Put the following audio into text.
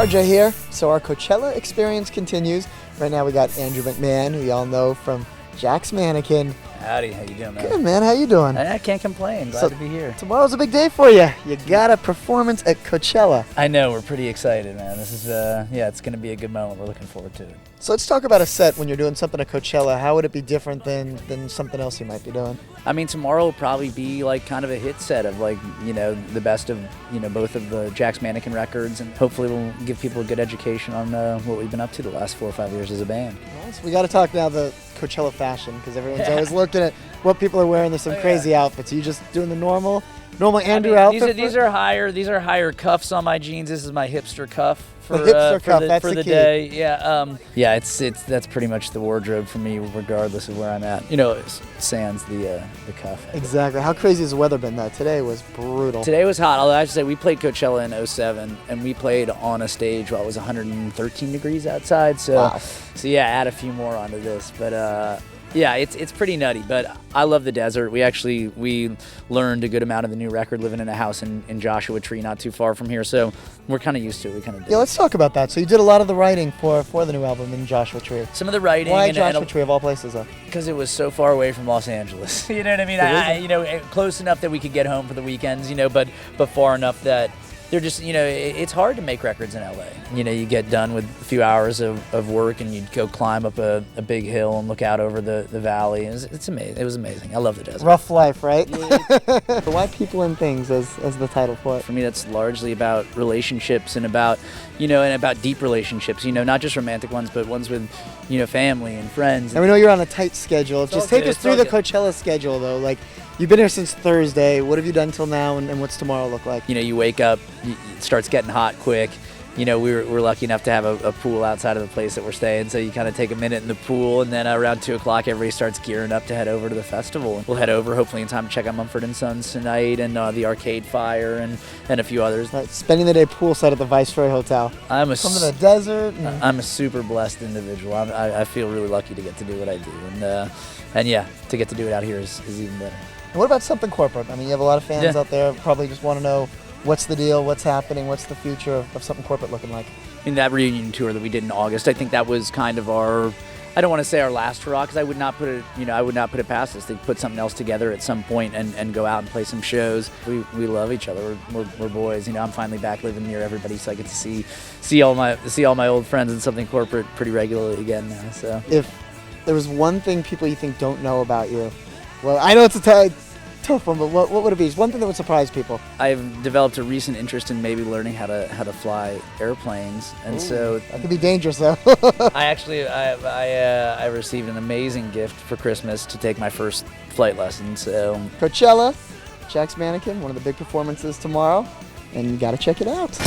RJ here. So our Coachella experience continues. Right now we got Andrew McMahon, who y'all know from Jack's Mannequin. Howdy, how you doing, man? Good, man. How you doing? I can't complain. Glad to be here. Tomorrow's a big day for you. You got a performance at Coachella. I know, we're pretty excited, man. This is, it's going to be a good moment. We're looking forward to it. So let's talk about a set when you're doing something at Coachella. How would it be different than something else you might be doing? I mean, tomorrow will probably be like kind of a hit set of like, the best of, both of the Jack's Mannequin records, and hopefully we'll give people a good education on what we've been up to the last 4 or 5 years as a band. Nice. We got to talk now the Coachella fashion, because everyone's always looking at what people are wearing. There's some crazy outfits. Are you just doing the normal Andrew outfit? These are higher cuffs on my jeans. This is my hipster cuff for the key. Day. Yeah, that's pretty much the wardrobe for me, regardless of where I'm at. Sans the cuff. Exactly. How crazy has the weather been though? Today was brutal. Today was hot. Although I have to say, we played Coachella in 2007, and we played on a stage while it was 113 degrees outside. So, wow. So yeah, add a few more onto this, but. Yeah, it's pretty nutty, but I love the desert. We learned a good amount of the new record living in a house in Joshua Tree, not too far from here, so we're kind of used to it. We kind of Yeah, let's talk about that. So you did a lot of the writing for the new album in Joshua Tree. Some of the writing. Why Joshua Tree of all places, though? Because it was so far away from Los Angeles. You know what I mean? Close enough that we could get home for the weekends, but far enough that they're just, it's hard to make records in LA. You get done with a few hours of work and you'd go climb up a big hill and look out over the valley. It's amazing. It was amazing. I love the desert. Rough life, right? Yeah. Why People and Things as the title for it? For me, that's largely about relationships and about, about deep relationships, not just romantic ones, but ones with, family and friends. And we know you're on a tight schedule. Just take us through the Coachella schedule, though. Like, you've been here since Thursday. What have you done till now, and what's tomorrow look like? You wake up, it starts getting hot quick. We're lucky enough to have a pool outside of the place that we're staying, so you kind of take a minute in the pool, and then around 2 o'clock, everybody starts gearing up to head over to the festival. We'll head over, hopefully in time to check out Mumford & Sons tonight, and the Arcade Fire, and a few others. Right, spending the day poolside at the Viceroy Hotel. From the desert. I'm a super blessed individual. I feel really lucky to get to do what I do, and yeah, to get to do it out here is even better. And what about something corporate? I mean, you have a lot of fans out there probably just want to know what's the deal, what's happening, what's the future of something corporate looking like? In that reunion tour that we did in August, I think that was kind of our, I don't want to say our last hurrah, because I would not put it past us to put something else together at some point and go out and play some shows. We love each other. We're boys. I'm finally back living near everybody, so I get to see all my old friends in something corporate pretty regularly again now. So if there was one thing people you think don't know about you, well, I know it's a tough one, but what would it be? It's one thing that would surprise people. I've developed a recent interest in maybe learning how to fly airplanes, and so that could be dangerous, though. I received an amazing gift for Christmas to take my first flight lesson. So Coachella, Jack's Mannequin, one of the big performances tomorrow, and you got to check it out.